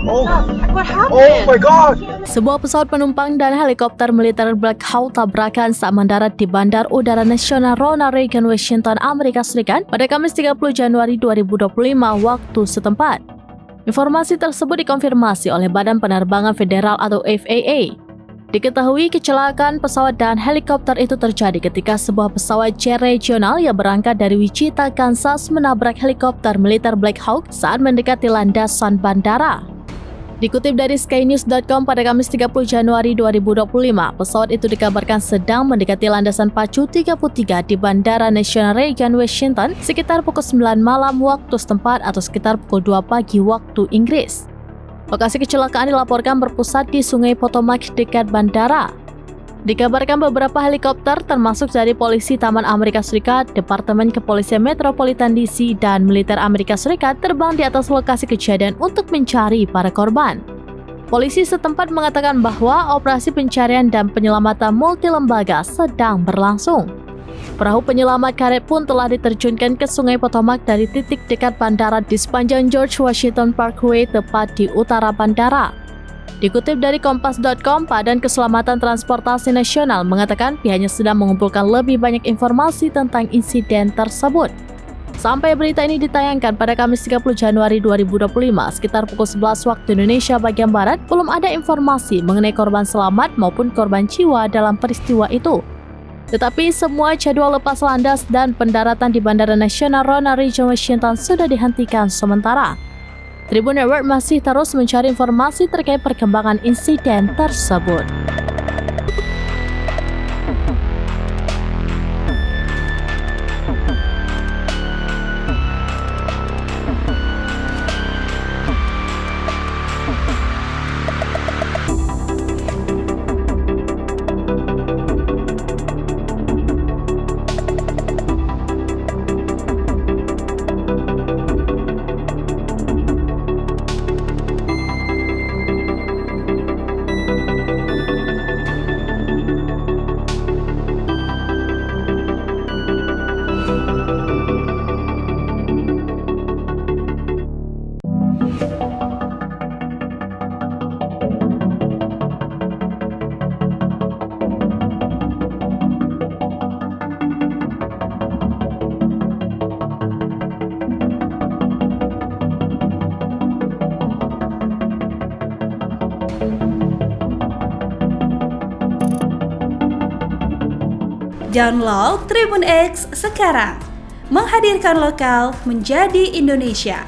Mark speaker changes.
Speaker 1: What happened?
Speaker 2: Oh my God!
Speaker 3: Sebuah pesawat penumpang dan helikopter militer Black Hawk tabrakan saat mendarat di Bandar Udara Nasional Ronald Reagan, Washington, Amerika Serikat pada Kamis 30 Januari 2025 waktu setempat. Informasi tersebut dikonfirmasi oleh Badan Penerbangan Federal atau FAA. Diketahui kecelakaan pesawat dan helikopter itu terjadi ketika sebuah pesawat jet regional yang berangkat dari Wichita, Kansas menabrak helikopter militer Black Hawk saat mendekati landasan bandara. Dikutip dari skynews.com pada Kamis 30 Januari 2025, pesawat itu dikabarkan sedang mendekati landasan pacu 33 di Bandara Nasional Reagan, Washington sekitar pukul 9 malam waktu setempat atau sekitar pukul 2 pagi waktu Inggris. Lokasi kecelakaan dilaporkan berpusat di Sungai Potomac dekat bandara. Dikabarkan beberapa helikopter termasuk dari Polisi Taman Amerika Serikat, Departemen Kepolisian Metropolitan DC, dan Militer Amerika Serikat terbang di atas lokasi kejadian untuk mencari para korban. Polisi setempat mengatakan bahwa operasi pencarian dan penyelamatan multilembaga sedang berlangsung. Perahu penyelamat karet pun telah diterjunkan ke Sungai Potomac dari titik dekat bandara di sepanjang George Washington Parkway tepat di utara bandara. Dikutip dari Kompas.com, Badan Keselamatan Transportasi Nasional mengatakan pihaknya sedang mengumpulkan lebih banyak informasi tentang insiden tersebut. Sampai berita ini ditayangkan pada Kamis 30 Januari 2025 sekitar pukul 11 waktu Indonesia bagian Barat, belum ada informasi mengenai korban selamat maupun korban jiwa dalam peristiwa itu. Tetapi semua jadwal lepas landas dan pendaratan di Bandara Nasional Ronald Reagan, Washington sudah dihentikan sementara. Tribun Network masih terus mencari informasi terkait perkembangan insiden tersebut.
Speaker 4: Download Tribun X sekarang, menghadirkan lokal menjadi Indonesia.